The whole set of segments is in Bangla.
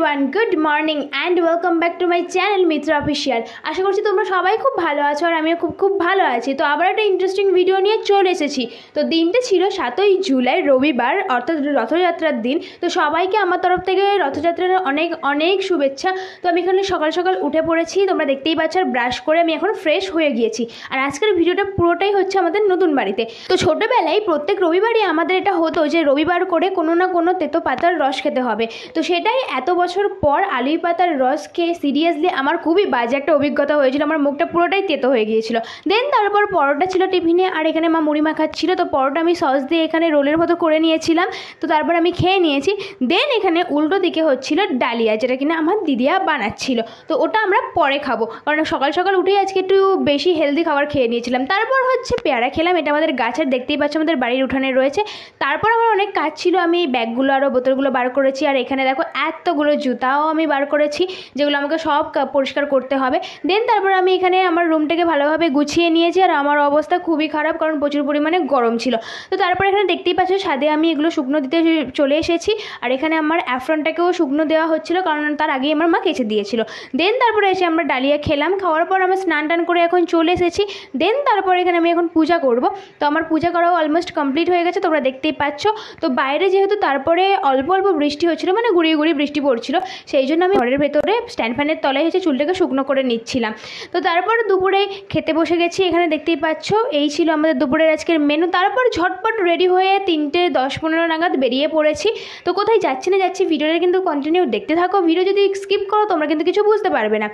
Everyone, good morning and welcome back to my channel Mitra official. আশা করছি তোমরা সবাই খুব ভালো আছো আর আমিও খুব ভালো আছি। তো আবার একটা ইন্টারেস্টিং ভিডিও নিয়ে চলে এসেছি। তো দিনটা ছিল 7ই জুলাই, রবিবার, অর্থাৎ রথযাত্রার দিন। তো সবাইকে আমার তরফ থেকে রথযাত্রার অনেক অনেক শুভেচ্ছা। তো আমি এখানে সকাল সকাল উঠে পড়েছি, তোমরা দেখতেই পাচ্ছ। আর ব্রাশ করে আমি এখন ফ্রেশ হয়ে গিয়েছি। আর আজকের ভিডিওটা পুরোটাই হচ্ছে আমাদের নতুন বাড়িতে। তো ছোটোবেলায় প্রত্যেক রবিবারই আমাদের এটা হতো যে রবিবার করে কোনো না কোনো তেতো পাতার রস খেতে হবে। তো সেটাই এত বছর পর আলুই পাতার রস খেয়ে সিরিয়াসলি আমার খুবই বাজে একটা অভিজ্ঞতা হয়েছিল। আমার মুখটা পুরোটাই তেতো হয়ে গিয়েছিল। দেন তারপর পরোটা ছিল টিফিনে, আর এখানে মা মুড়ি মাখাচ্ছিল। তো পরোটা আমি সস দিয়ে এখানে রোলের মতো করে নিয়েছিলাম। তো তারপর আমি খেয়ে নিয়েছি। দেন এখানে উল্টো দিকে হচ্ছিল ডালিয়া, যেটা কিনা আমার দিদিয়া বানাচ্ছিল। তো ওটা আমরা পরে খাবো, কারণ সকাল সকাল উঠেই আজকে একটু বেশি হেলদি খাবার খেয়ে নিয়েছিলাম। তারপর হচ্ছে পেয়ারা খেলাম, এটা আমাদের গাছের, দেখতেই পাচ্ছ আমাদের বাড়ির উঠানে রয়েছে। তারপর আমার অনেক কাজ ছিল, আমি ব্যাগগুলো আরও বোতলগুলো বার করেছি। আর এখানে দেখো এতগুলো জুতাও আমি বার করেছি, যেগুলো আমাকে সব পরিষ্কার করতে হবে। দেন তারপর আমি এখানে আমার রুমটাকে ভালোভাবে গুছিয়ে নিয়েছি। আর আমার অবস্থা খুবই খারাপ, কারণ প্রচুর পরিমাণে গরম ছিল। তো তারপর এখানে দেখতেই পাচ্ছ ছাদে আমি এগুলো শুকনো দিতে চলে এসেছি। আর এখানে আমার অ্যাফ্রনটাকেও শুকনো দেওয়া হচ্ছিলো, কারণ তার আগেই আমার মা কেচে দিয়েছিল। দেন তারপরে এসে আমরা ডালিয়া খেলাম। খাওয়ার পর আমরা স্নান টান করে এখন চলে এসেছি। দেন তারপর এখানে আমি এখন পূজা করব। তো আমার পূজা করাও অলমোস্ট কমপ্লিট হয়ে গেছে, তোমরা দেখতেই পাচ্ছ। তো বাইরে যেহেতু তারপরে অল্প অল্প বৃষ্টি হচ্ছিলো, মানে গুড়িয়ে গুড়িয়ে বৃষ্টি পড়ছিল, সেই জন্য আমি ঘরের ভেতরে স্ট্যান্ড ফ্যানের তলায় এসে চুলটাকে শুকনো করে নিচ্ছিলাম। তো তারপর দুপুরে খেতে বসে গেছি। এখানে দেখতেই পাচ্ছ এই ছিল আমাদের দুপুরের আজকের মেনু। তারপর ঝটপট রেডি হয়ে 3টে 10-15 নাগাদ বেরিয়ে পড়েছি। তো কোথায় যাচ্ছি না যাচ্ছি ভিডিওটা কিন্তু কন্টিনিউ দেখতে থাকো। ভিডিও যদি স্কিপ করো তোমরা কিন্তু কিছু বুঝতে পারবে না।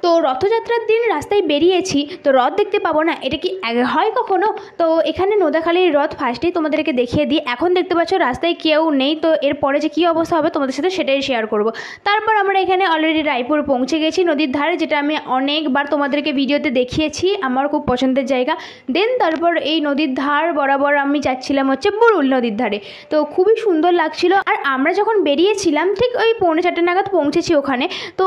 তো রথযাত্রার দিন রাস্তায় বেরিয়েছি, তো রথ দেখতে পাবো না, এটা কি হয় কখনো? তো এখানে নোদাখালীর রথ ফার্স্টেই তোমাদেরকে দেখিয়ে দিই। এখন দেখতে পাচ্ছ রাস্তায় কেউ নেই। তো এরপরে যে কী অবস্থা হবে তোমাদের সাথে সেটাই শেয়ার করব। তারপর আমরা এখানে অলরেডি রায়পুর পৌঁছে গেছি, নদীর ধারে, যেটা আমি অনেকবার তোমাদেরকে ভিডিওতে দেখিয়েছি, আমার খুব পছন্দের জায়গা। দেন তারপর এই নদীর ধার বরাবর আমি যাচ্ছিলাম হচ্ছে বুড়ুল নদীর ধারে। তো খুবই সুন্দর লাগছিল। আর আমরা যখন বেরিয়েছিলাম ঠিক ওই 3:45 নাগাদ পৌঁছেছি ওখানে। তো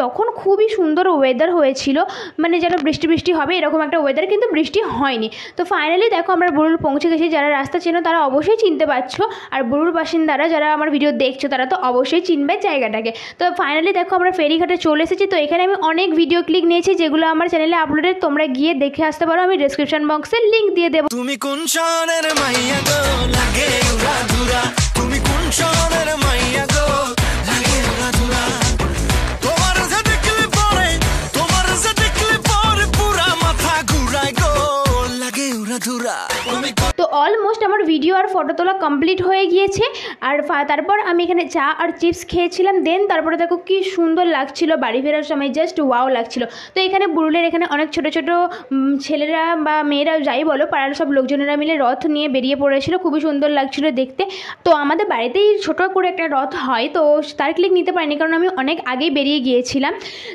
তখন খুবই সুন্দর ওয়েদার হয়েছিল, মানে যেন বৃষ্টি বৃষ্টি হবে এরকম একটা ওয়েদার, কিন্তু বৃষ্টি হয়নি। তো ফাইনালি দেখো আমরা বুড়ুল পৌঁছে গেছি। যারা রাস্তা চেনো তারা অবশ্যই চিনতে পারছো, আর বুড়ুল বাসিন্দারা যারা আমার ভিডিও দেখছো তারা তো অবশ্যই চিনবে জায়গাটাকে। তো ফাইনালি দেখো আমরা ফেরিঘাটে চলে এসেছি। তো এখানে আমি অনেক ভিডিও ক্লিক নিয়েছি, যেগুলো আমার চ্যানেলে আপলোডেড, তোমরা গিয়ে দেখে আসতে পারো। আমি ডেসক্রিপশন বক্সে লিঙ্ক দিয়ে দেবো। তুমি কোন শহরের মাইয়া গো লাগে উড়াধুরা, তুমি কোন শহরের মাইয়া গো লাগে উড়াধুরা, তোমার যে দেখলে পরে পুরা মাথা ঘুরায় গো লাগে উড়াধুরা। তো অলমোস্ট আমার ভিডিও আর ফটো তোলা কমপ্লিট হয়ে গিয়েছে। আর তারপর আমি এখানে চা আর চিপস খেয়েছিলাম। দেন তারপরে দেখো কি সুন্দর লাগছিল, বাড়ি ফেরার সময় জাস্ট ওয়াও লাগছিল। তো এখানে বুড়ুলের এখানে অনেক ছোট ছোট ছেলেরা বা মেয়েরা যাই বলো, পাড়ার সব লোকজনেরা মিলে রথ নিয়ে বেরিয়ে পড়েছিল, খুবই সুন্দর লাগছিল দেখতে। তো আমাদের বাড়িতেই ছোটো করে একটা রথ হয়, তো তার ক্লিক নিতে পারিনি কারণ আমি অনেক আগেই বেরিয়ে গিয়েছিলাম।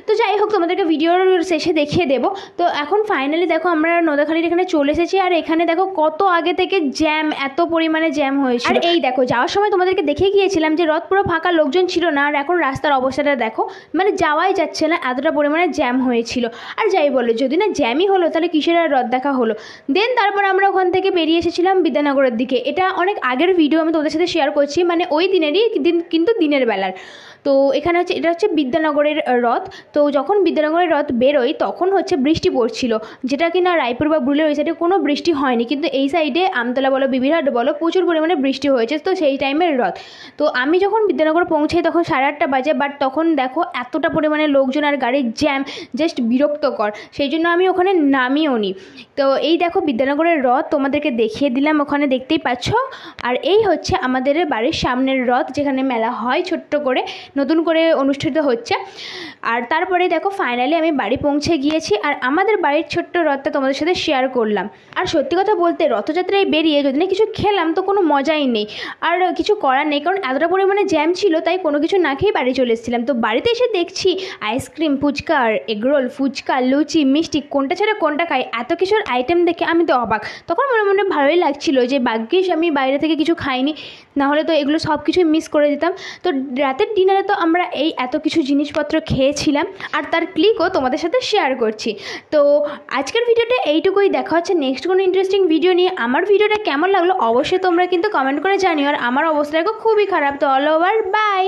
তো যাই হোক তোমাদেরকে ভিডিওর শেষে দেখিয়ে দেবো। তো এখন ফাইনালি দেখো আমরা নোদাখালীর এখানে চলে এসেছি। আর এখানে দেখো কত আগে থেকে জ্যাম, এত পরিমাণে জ্যাম হয়েছিল। আর এই দেখো যাওয়ার সময় তোমাদেরকে দেখিয়ে গিয়েছিলাম যে রথ পুরো ফাঁকা, লোকজন ছিল না। আর এখন রাস্তার অবস্থাটা দেখো, মানে যাওয়াই যাচ্ছে না, এতটা পরিমাণে জ্যাম হয়েছিল। আর যাই বলো, যদি না জ্যামই হলো তাহলে কিসের আর রথ দেখা হলো। দেন তারপর আমরা ওখান থেকে বেরিয়ে এসেছিলাম বিদ্যানগরের দিকে। এটা অনেক আগের ভিডিও, আমি তোমাদের সাথে শেয়ার করছি, মানে ওই দিনেরই কিন্তু দিনের বেলার। তো এখানে হচ্ছে এটা হচ্ছে বিদ্যানগরের রথ। তো যখন বিদ্যানগরের রথ বেরোয় তখন হচ্ছে বৃষ্টি পড়ছিল, যেটা কিনা রায়পুর বা বুড়ুলের ওই সাইডে কোনো বৃষ্টি হয়নি, কিন্তু এই সাইডে আমতলা বলো বিবিরহাট বলো প্রচুর পরিমাণে বৃষ্টি হয়েছে। তো সেই টাইমের রথ। তো আমি যখন বিদ্যানগর পৌঁছাই তখন 8:30 বাজে, বাট তখন দেখো এতটা পরিমাণে লোকজন আর গাড়ির জ্যাম, জাস্ট বিরক্তকর, সেই জন্য আমি ওখানে নামিও নি। তো এই দেখো বিদ্যানগরের রথ তোমাদেরকে দেখিয়ে দিলাম, ওখানে দেখতেই পাচ্ছ। আর এই হচ্ছে আমাদের বাড়ির সামনের রথ, যেখানে মেলা হয় ছোট্ট করে, নতুন করে অনুষ্ঠিত হচ্ছে। আর তারপরে দেখো ফাইনালি আমি বাড়ি পৌঁছে গিয়েছি। আর আমাদের বাড়ির ছোট্ট রথটা তোমাদের সাথে শেয়ার করলাম। আর সত্যি কথা বলতে রথযাত্রায় বেরিয়ে যদি না কিছু খেলাম তো কোনো মজাই নেই, আর কিছু করার নেই, কারণ এতটা পরিমাণে জ্যাম ছিল, তাই কোনো কিছু না খেয়ে বাড়ি চলে এসেছিলাম। তো বাড়িতে এসে দেখছি আইসক্রিম, ফুচকা, আর এগরোল, ফুচকা, লুচি, মিষ্টি, কোনটা ছাড়া কোনটা খাই, এত কিছুর আইটেম দেখে আমি তো অবাক। তখন মনে মনে ভালোই লাগছিল যে ভাগ্যিস আমি বাইরে থেকে কিছু খাইনি, নাহলে তো এগুলো সব কিছুই মিস করে দিতাম। তো রাতের ডিনারে তো আমরা এই এত কিছু জিনিসপত্র খেয়েছিলাম, আর তার ক্লিকও তোমাদের সাথে শেয়ার করছি। তো আজকের ভিডিওটা এইটুকুই, দেখা হচ্ছে নেক্সট কোনো ইন্টারেস্টিং ভিডিও নিয়ে। আমার ভিডিওটা কেমন লাগলো অবশ্যই তোমরা কিন্তু কমেন্ট করে জানিও। আর আমার অবস্থাটা খুবই খারাপ, তো অল ওভার বাই।